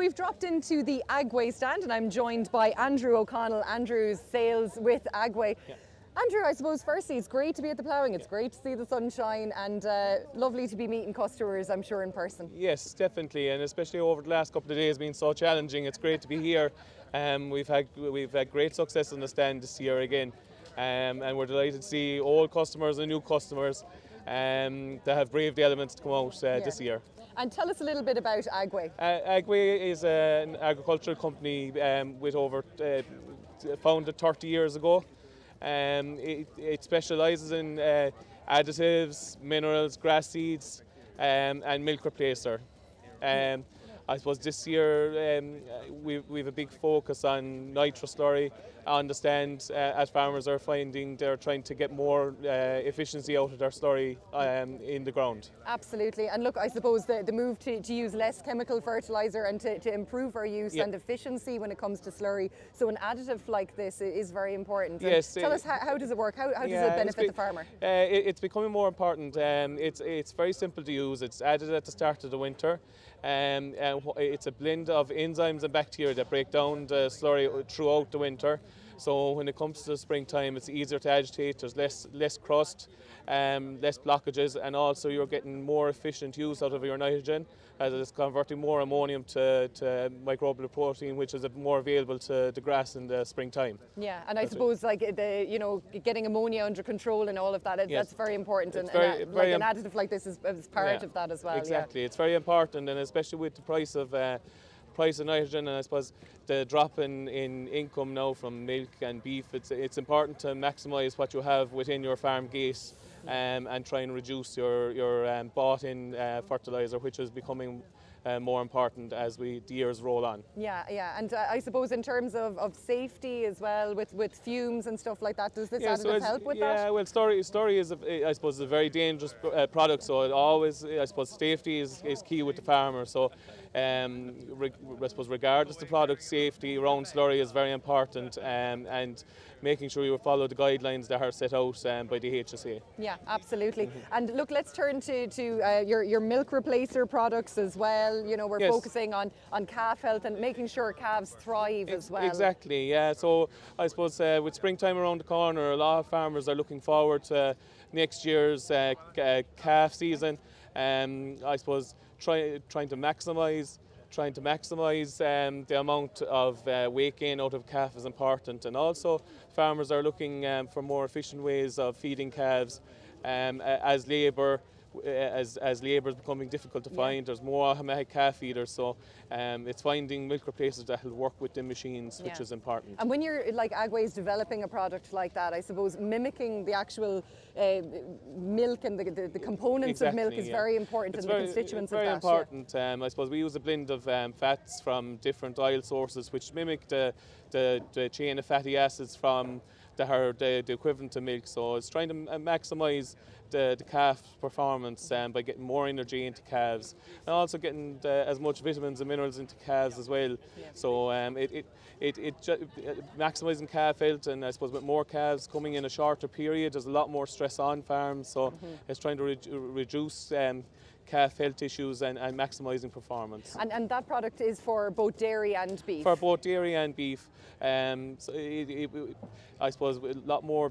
we've dropped into the AGWAY stand and I'm joined by Andrew O'Connell. Andrew's sales with AGWAY. Yeah. Andrew, I suppose firstly it's great to be at the ploughing, it's great to see the sunshine and lovely to be meeting customers, I'm sure, in person. Yes, definitely, and especially over the last couple of days being so challenging, it's great to be here. We've had great success on the stand this year again, and we're delighted to see old customers and new customers that have braved the elements to come out this year. And tell us a little bit about AGWAY. AGWAY is an agricultural company with over founded 30 years ago. It specialises in additives, minerals, grass seeds and milk replacer. I suppose this year we've a big focus on nitrous slurry. I understand as farmers are finding they're trying to get more efficiency out of their slurry in the ground. Absolutely, and look, I suppose the move to use less chemical fertiliser and to improve our use and efficiency when it comes to slurry. So an additive like this is very important. Yes. Tell us how does it work? How does it benefit the farmer? It's becoming more important. It's very simple to use. It's added at the start of the winter. And it's a blend of enzymes and bacteria that break down the slurry throughout the winter. So when it comes to the springtime, it's easier to agitate. There's less crust, less blockages, and also you're getting more efficient use out of your nitrogen, as it's converting more ammonium to microbial protein, which is more available to the grass in the springtime. Yeah, and I suppose like getting ammonia under control and all of that, that's very important. And an additive like this is part of that as well. Exactly, it's very important, and especially with the price of nitrogen, and I suppose the drop in income now from milk and beef, it's important to maximise what you have within your farm gate and try and reduce your bought-in fertiliser, which is becoming more important as the years roll on. Yeah, and I suppose in terms of safety as well, with fumes and stuff like that, does this additive help with that? Yeah, well, slurry is, I suppose, a very dangerous product, so it always, I suppose, safety is key with the farmer. So, I suppose, regardless of the product, safety around slurry is very important, and making sure you follow the guidelines that are set out by the HSA. Yeah, absolutely. And look, let's turn to your milk replacer products as well. You know, we're focusing on calf health and making sure calves thrive as well. Exactly, yeah. So I suppose with springtime around the corner, a lot of farmers are looking forward to next year's calf season. I suppose trying to maximise the amount of weight gain out of calf is important, and also farmers are looking for more efficient ways of feeding calves as labour. As labour is becoming difficult to find, there's more automatic calf feeders, so it's finding milk replacers that will work with the machines, which is important. And when you're like AGWAY is developing a product like that, I suppose mimicking the actual milk and the components of milk is very important, and the constituents of that. It's very important. I suppose we use a blend of fats from different oil sources, which mimic the chain of fatty acids from that are the equivalent to milk. So it's trying to maximise the calf performance by getting more energy into calves, and also getting as much vitamins and minerals into calves as well. So maximising calf health, and I suppose with more calves coming in a shorter period, there's a lot more stress on farms. So it's trying to reduce calf health issues and maximising performance. And that product is for both dairy and beef? For both dairy and beef. So I suppose a lot more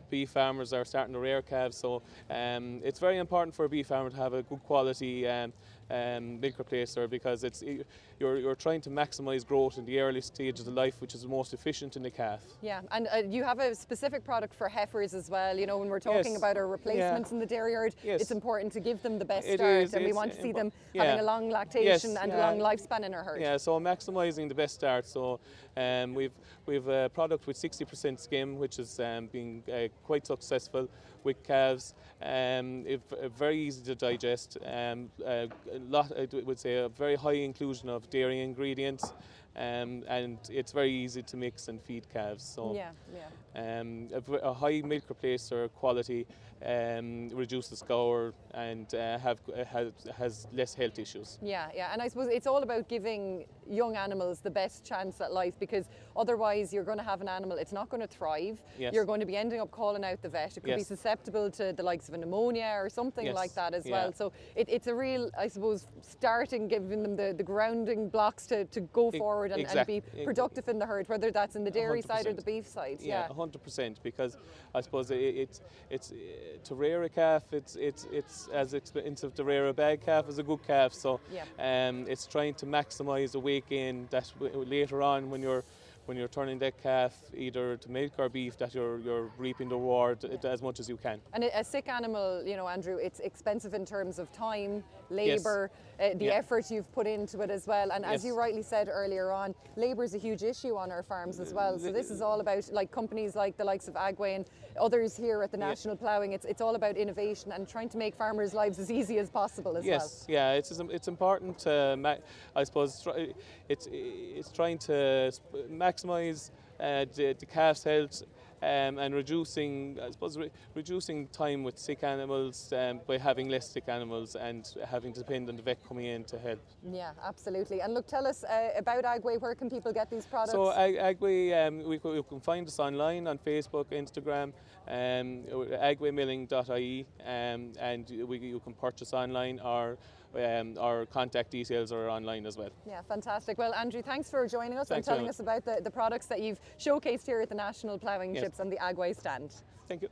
beef farmers are starting to rear calves, so it's very important for a beef farmer to have a good quality milk replacer, because you're trying to maximise growth in the early stages of life, which is the most efficient in the calf. Yeah, and you have a specific product for heifers as well. You know, when we're talking about our replacements in the dairy yard, it's important to give them the best start, and we want to see them having a long lactation and a long lifespan in our herd. Yeah, so maximising the best start. So we've a product with 60% skim, which has been quite successful with calves. Very easy to digest. I would say a very high inclusion of dairy ingredients, and it's very easy to mix and feed calves. So Yeah, yeah. a high milk replacer quality reduces scour and has less health issues. Yeah, yeah, and I suppose it's all about giving young animals the best chance at life, because otherwise you're going to have an animal, it's not going to thrive. Yes. You're going to be ending up calling out the vet. It could be Yes. susceptible to the likes of a pneumonia or something Yes. like that as Yeah. well. So it's a real, I suppose, starting, giving them the grounding blocks to go forward and exactly. be productive in the herd, whether that's in the dairy side or the 100%. beef side. Yeah, 100%. Because I suppose it's to rear a calf, it's as expensive to rear a bad calf as a good calf. So Yeah. it's trying to maximise the weight gain that later on when you're turning that calf either to milk or beef, that you're reaping the reward as much as you can. And a sick animal, you know, Andrew, it's expensive in terms of time, labour, the Yeah. effort you've put into it as well. And as Yes. you rightly said earlier on, labour is a huge issue on our farms as well. So this is all about, like, companies like the likes of AGWAY and others here at the National Ploughing. It's all about innovation and trying to make farmers' lives as easy as possible as well. Yes, yeah, it's important to, I suppose, it's trying to maximise the calf's health and reducing, I suppose, reducing time with sick animals by having less sick animals and having to depend on the vet coming in to help. Yeah, absolutely. And look, tell us about AGWAY. Where can people get these products? So AGWAY, you can find us online on Facebook, Instagram, agwaymilling.ie, and you can purchase online, or our contact details are online as well. Yeah, fantastic. Well, Andrew, thanks for joining us Thanks and telling very us about the products that you've showcased here at the National Ploughing Yes. Championships and the AGWAY stand. Thank you.